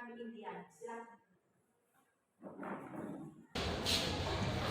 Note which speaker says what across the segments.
Speaker 1: kami impian. Silakan.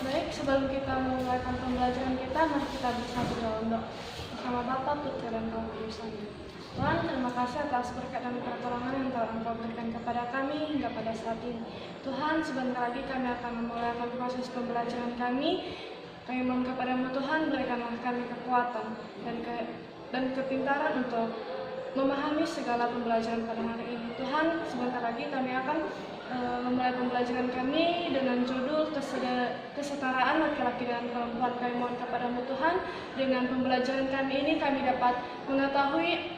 Speaker 2: Baik, sebelum kita memulai pembelajaran kita, mari kita bersatu dalam doa. Bersama Bapa, Putra, dan Roh Kudus. Tuhan, terima kasih atas berkat dan pertolongan yang telah Engkau berikan kepada kami hingga pada saat ini. Tuhan, sebentar lagi kami akan memulai proses pembelajaran kami. Kami mohon kepadamu Tuhan, berikanlah kami kekuatan dan kepintaran untuk memahami segala pembelajaran pada hari ini. Tuhan, sebentar lagi kami akan memulai pembelajaran kami dengan judul kesetaraan laki-laki dan perempuan. Kami mohon kepadamu Tuhan, dengan pembelajaran kami ini kami dapat mengetahui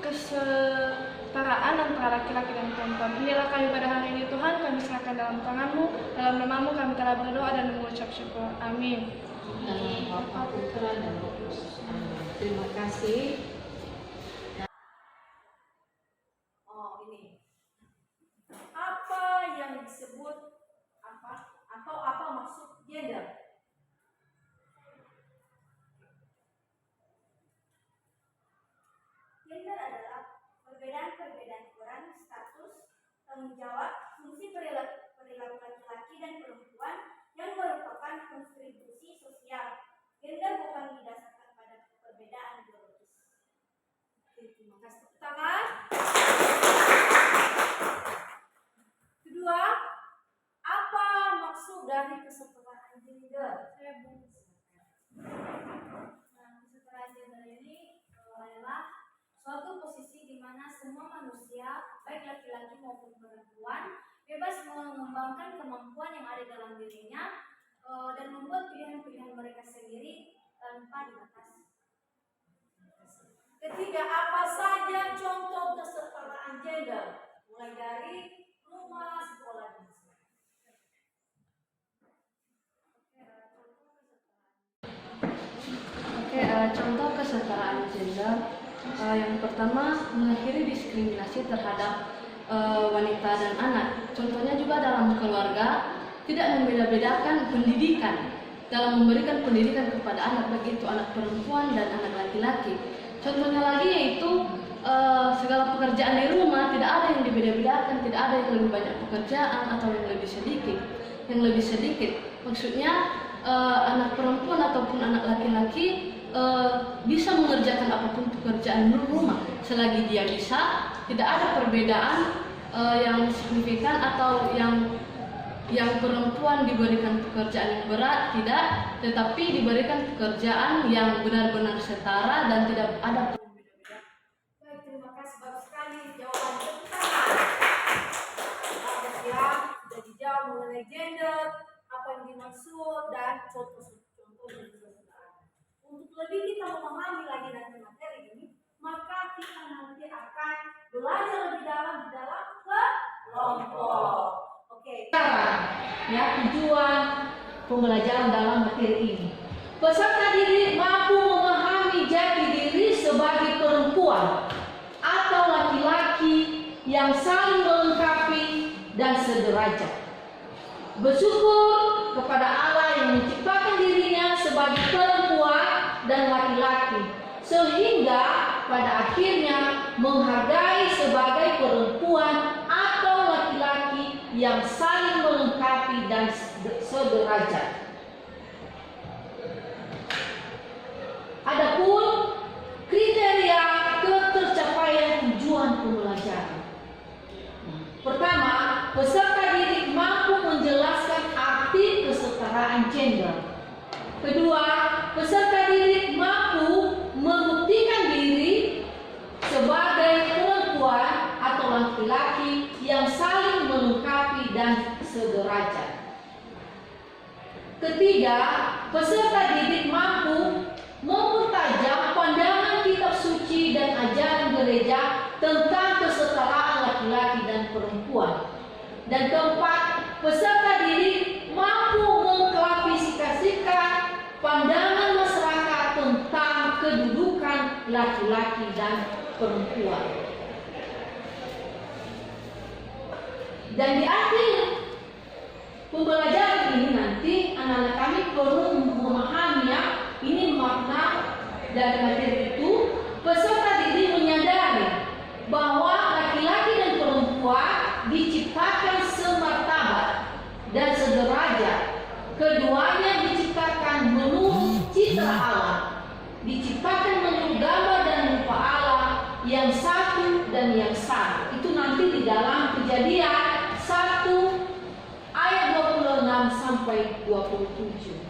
Speaker 2: kesetaraan antara laki-laki dan perempuan. Inilah kami pada hari ini Tuhan, kami serahkan dalam tangan-Mu. Dalam nama-Mu kami telah berdoa dan mengucap syukur. Amin.
Speaker 3: Dalam Bapa, Putra, dan Roh Kudus. Terima kasih.
Speaker 1: Apa yang disebut atau apa maksud gender? Gender adalah perbedaan-perbedaan peran, status, tanggung jawab, fungsi perilaku laki-laki dan perempuan yang merupakan kontribusi sosial. Gender bukan didasarkan pada perbedaan biologis. Terima kasih. Tepuk tangan. Kedua, apa maksud dari kesetaraan gender? Kesetaraan gender ini adalah suatu posisi di mana semua manusia, baik laki-laki maupun perempuan, bebas mengembangkan kemampuan yang ada dalam dirinya dan membuat pilihan-pilihan mereka sendiri tanpa dibatasi. Ketiga, apa saja contoh kesetaraan gender? Mulai dari rumah, sekolah, dan sebagainya.
Speaker 3: Contoh kesetaraan gender. Yang pertama, mengakhiri diskriminasi terhadap wanita dan anak. Contohnya juga dalam keluarga, tidak membeda-bedakan pendidikan dalam memberikan pendidikan kepada anak, baik itu anak perempuan dan anak laki-laki. Contohnya lagi yaitu segala pekerjaan di rumah tidak ada yang dibeda-bedakan, tidak ada yang lebih banyak pekerjaan atau yang lebih sedikit. Yang lebih sedikit, maksudnya anak perempuan ataupun anak laki-laki bisa mengerjakan apapun pekerjaan di rumah selagi dia bisa. Tidak ada perbedaan yang signifikan atau yang perempuan diberikan pekerjaan yang berat, tidak, tetapi diberikan pekerjaan yang benar-benar setara dan tidak ada
Speaker 1: berbeda-beda. Baik, terima kasih, bagus sekali jawaban pertama. Ya, sudah dijawab mengenai gender, apa yang dimaksud dan contoh-contoh dari kesetaraan. Untuk lebih kita memahami lagi nanti materi ini, maka kita nanti akan belajar lebih dalam di dalam kelompok. Oke.
Speaker 4: Ya, tujuan pembelajaran dalam materi ini. Peserta didik mampu memahami jati diri sebagai perempuan atau laki-laki yang saling melengkapi dan sederajat. Bersyukur kepada Allah yang menciptakan dirinya sebagai perempuan dan laki-laki, sehingga pada akhirnya menghargai sebagai perempuan atau laki-laki yang saling melengkapi dan sederajat. Adapun kriteria ketercapaian tujuan pembelajaran. Pertama, peserta didik mampu menjelaskan arti kesetaraan gender. Kedua, peserta didik mampu membuktikan diri sebagai perempuan atau laki-laki yang saling melengkapi dan sederajat. Ketiga, peserta didik mampu mempertajam pandangan kitab suci dan ajaran gereja tentang kesetaraan laki-laki dan perempuan. Dan keempat, peserta didik mampu mengklasifikasikan pandangan masyarakat tentang kedudukan laki-laki dan perempuan. Dan di akhir pembelajaran ini nanti anak-anak kami perlu memahami ya, ini makna dari materi itu. Peserta didik menyadari bahwa laki-laki dan perempuan di 27.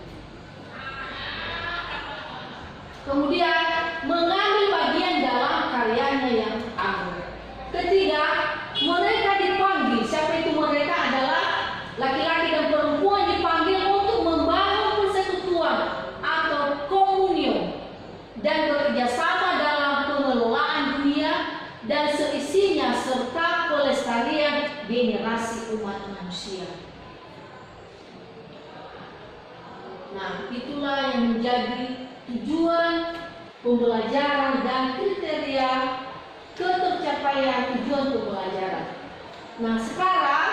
Speaker 4: Kemudian mengambil bagian dalam karyanya yang agung. Ketiga, mereka dipanggil. Siapa itu mereka? Adalah laki-laki dan perempuan dipanggil untuk membangun persekutuan atau komunion dan bekerja sama dalam pengelolaan dunia dan seisinya serta pelestarian generasi umat manusia. Nah, itulah yang menjadi tujuan pembelajaran dan kriteria ketercapaian tujuan pembelajaran. Nah, sekarang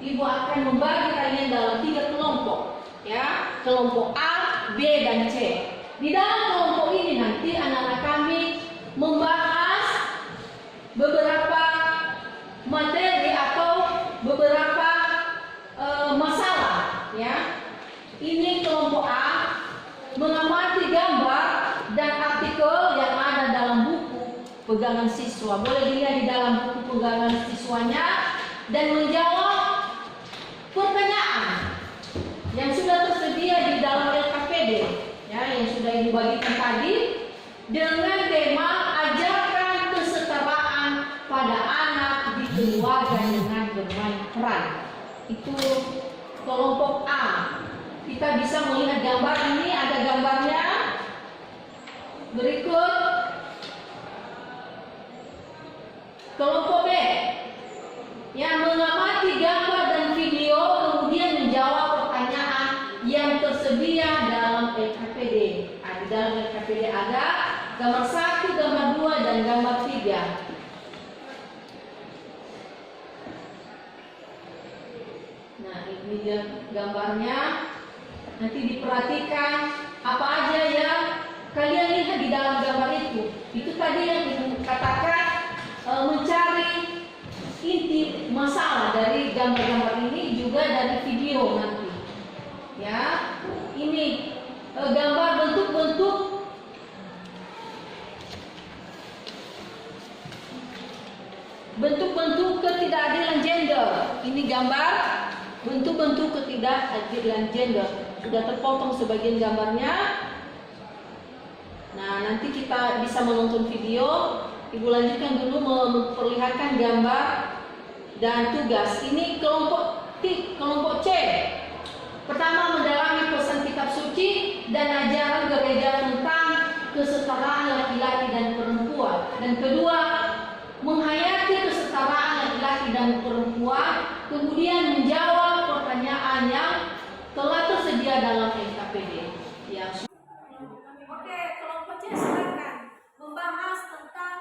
Speaker 4: Ibu akan membagi kalian dalam 3 kelompok, ya, kelompok A, B, dan C. Di dalam kelompok ini nanti anak-anak kami membahas beberapa materi atau beberapa masalah, ya. Ini kelompok A mengamati gambar dan artikel yang ada dalam buku pegangan siswa. Boleh dilihat di dalam buku pegangan siswanya dan menjawab pertanyaan yang sudah tersedia di dalam LKPD, ya, yang sudah Ibu bagikan tadi dengan tema ajarkan kesetaraan pada anak di keluarga dengan bermain peran. Itu kelompok A. Kita bisa melihat gambar ini, ada gambarnya berikut. Kelompok B, yang mengamati gambar dan video kemudian menjawab pertanyaan yang tersedia dalam LKPD. Di dalam LKPD ada gambar 1, gambar 2, dan gambar 3. Nah, ini dia gambarnya. Nanti diperhatikan apa aja yang kalian lihat di dalam gambar itu. Itu tadi yang dikatakan mencari inti masalah dari gambar-gambar ini, juga dari video nanti. Ya, ini gambar bentuk-bentuk ketidakadilan gender. Ini gambar bentuk-bentuk ketidakadilan gender. Sudah terpotong sebagian gambarnya. Nah, nanti kita bisa menonton video. Ibu lanjutkan dulu memperlihatkan gambar dan tugas. Ini kelompok C. Pertama, mendalami pesan kitab suci dan ajaran gereja tentang kesetaraan laki-laki dan perempuan. Dan kedua, menghayati kesetaraan laki-laki dan perempuan, kemudian menjawab pertanyaan yang telah tersedia dalam LKPD.
Speaker 1: Oke, kelompok C silakan membahas tentang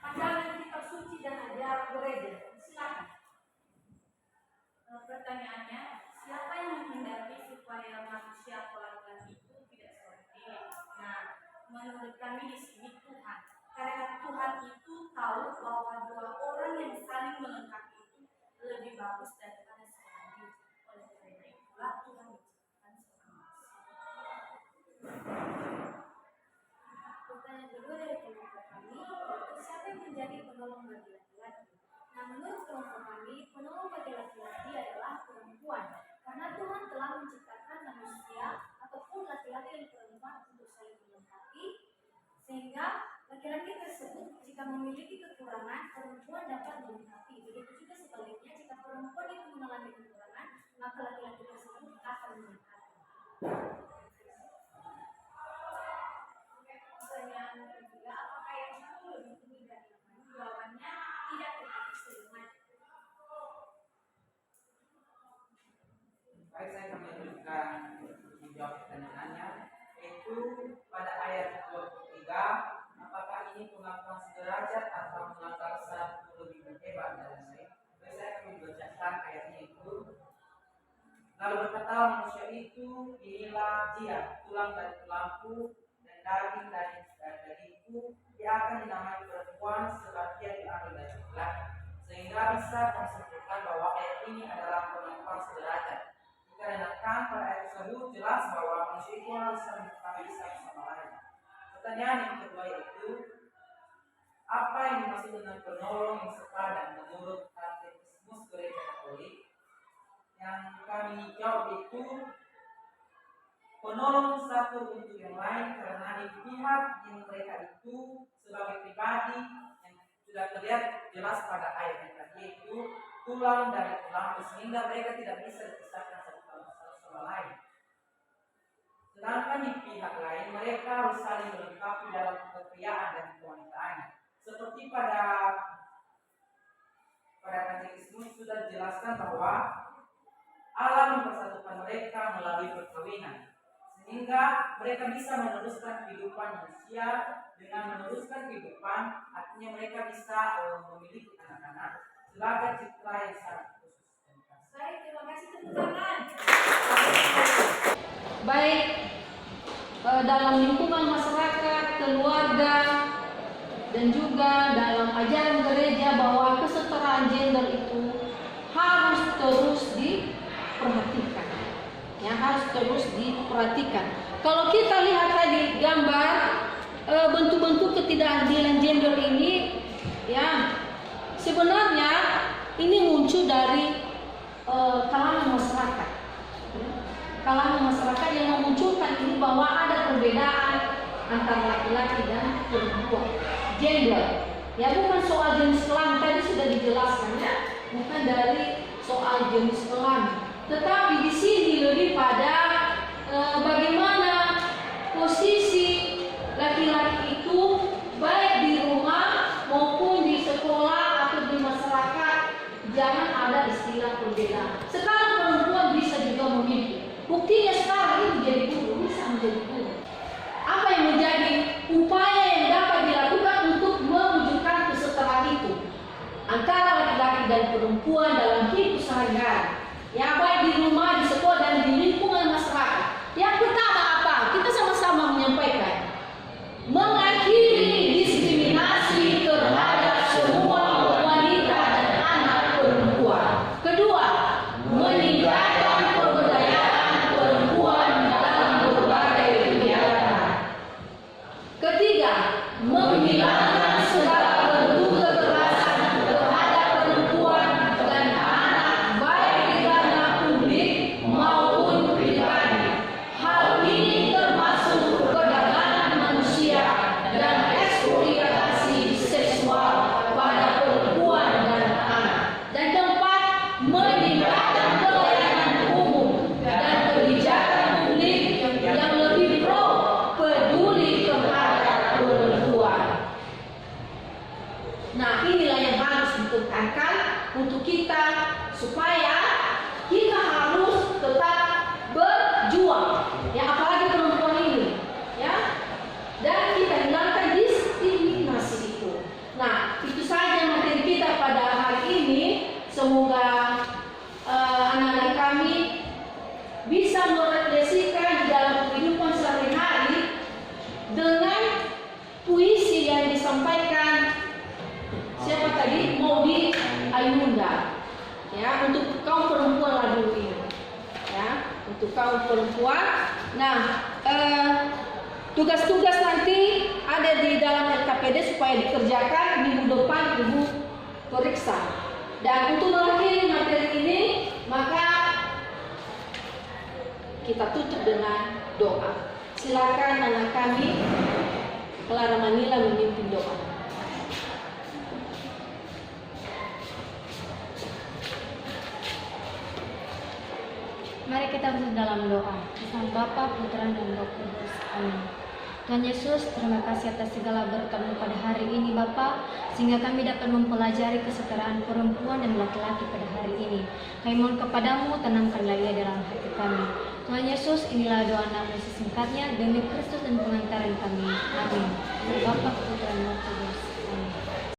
Speaker 1: ajaran kitab suci dan ajaran gereja. Silakan.
Speaker 5: Pertanyaannya, siapa yang menghendaki supaya manusia pelakukan itu tidak seperti ini? Nah, menurut kami di sini Tuhan. Karena Tuhan itu tahu bahwa 2 orang yang saling melengkapi itu lebih bagus daripada seorang diri. Oleh karena itulah Tuhan menciptakan seorang manusia.
Speaker 1: Pertanyaan kedua dari kelompok kami, yaitu siapa yang menjadi penolong bagi laki-laki? Nah, menurut kelompok kami, penolong bagi laki-laki adalah perempuan. Karena Tuhan telah menciptakan manusia ataupun laki-laki dan perempuan untuk saling melengkapi, sehingga laki-laki tersebut jika memiliki kekurangan, perempuan dapat melengkapi. Begitu juga sebaliknya, jika perempuan itu mengalami kekurangan, maka laki-laki tersebut akan melengkapi.
Speaker 5: Pertanyaan ketiga, apakah yang satu lebih tinggi dari yang lain? Jawabannya tidak terjadi semuanya.
Speaker 6: Baik, saya akan melanjutkan menjawab pertanyaannya, yaitu pada ayat 23, apakah ini pengakuan sederajat atau melanggar satu lebih berhebat dari saya? Baik, saya akan membacakan ayatnya itu. Lalu berkata manusia itu, inilah dia, tulang dari tulangku dan daging dari dagingku, dia akan dinamai perempuan sebab dia diambil dari laki-laki. Sehingga bisa kami simpulkan bahwa ayat ini adalah pengakuan sederajat. Dikarenakan pada ayat tersebut jelas bahwa manusia itu harus saling mengetahui satu sama lain. Pertanyaan yang kedua yaitu, apa yang dimaksud dengan penolong yang sepadan menurut katekismus gereja Katolik? yang kami jawab itu penolong satu untuk yang lain, karena di pihak yang mereka itu sebagai pribadi yang sudah terlihat jelas pada ayat tadi, yaitu tulang dari tulang, sehingga mereka tidak bisa dipisahkan satu sama lain. Sedangkan di pihak lain mereka harus saling melengkapi dalam kepriaan dan kewanitaannya. Seperti pada katekismus sudah dijelaskan bahwa Allah mempersatukan mereka melalui perkawinan, sehingga mereka bisa meneruskan kehidupan manusia. Dengan meneruskan kehidupan, artinya mereka bisa memiliki anak-anak sebagai citra yang sangat khusus.
Speaker 1: Baik, terima kasih, tepuk tangan.
Speaker 4: Baik dalam lingkungan masyarakat, keluarga, dan juga dalam ajaran gereja bahwa kesetaraan gender itu harus terus diperhatikan. Ya, harus terus diperhatikan. Kalau kita lihat tadi gambar bentuk-bentuk ketidakadilan gender ini, ya sebenarnya ini muncul dari kalangan masyarakat. Kalangan masyarakat yang memunculkan ini bahwa ada perbedaan antara laki-laki dan perempuan, gender. Ya, bukan soal jenis kelamin, tadi sudah dijelaskan ya, bukan dari soal jenis kelamin, tetapi di sini lebih pada bagaimana posisi laki-laki itu baik di rumah maupun di sekolah atau di masyarakat. Jangan ada istilah perbedaan. Sekarang perempuan bisa juga memimpin. Buktinya sekarang ini menjadi guru, bisa menjadi guru. Apa yang menjadi upaya yang dapat dilakukan untuk mewujudkan kesetaraan itu antara laki-laki dan perempuan dalam hidup sehari-hari? Ya, baik di rumah, di sekolah, dan di lingkungan masyarakat. Yang pertama apa? Kita sama-sama menyampaikan mengakhiri diskriminasi terhadap semua wanita dan anak perempuan. Kedua, meningkatkan pemberdayaan perempuan dalam berbagai kegiatan. Ketiga, menghilangkan segala bentuk kekerasan terhadap perempuan dan anak baik di ranah publik maupun pribadi. Hal ini termasuk perdagangan manusia dan eksploitasi seksual pada perempuan dan anak. Dan keempat, meningkatkan pelayanan umum dan kebijakan publik yang lebih pro peduli terhadap perempuan. Nah, inilah yang harus ditekankan untuk kita supaya kita harus tetap berjuang, ya, apalagi perempuan ini, ya, dan kita hilangkan diskriminasi itu. Nah, itu saja materi kita pada hari ini. Semoga anak-anak kami bisa merefleksikan di dalam kehidupan sehari-hari dengan puisi yang disampaikan siapa tadi? Maudy Ayunda, ya, untuk kaum perempuan lagu ini, ya, untuk kaum perempuan. Nah, tugas-tugas nanti ada di dalam LKPD supaya dikerjakan minggu depan Ibu periksa. Dan untuk mengakhiri materi ini, maka kita tutup dengan doa. Silakan anak kami Clara Manila memimpin doa.
Speaker 7: Mari kita bersatu dalam doa. Bersama Bapa, Putra, dan Roh Kudus. Amin. Tuhan Yesus, terima kasih atas segala berkat-Mu pada hari ini Bapa, sehingga kami dapat mempelajari kesetaraan perempuan dan laki-laki pada hari ini. Kami mohon kepadamu, tanamkanlah ia dalam hati kami. Tuhan Yesus, inilah doa nama Yesus singkatnya, demi Kristus dan pengantaran kami. Amin. Bapa, Putra, dan Roh Kudus. Amin.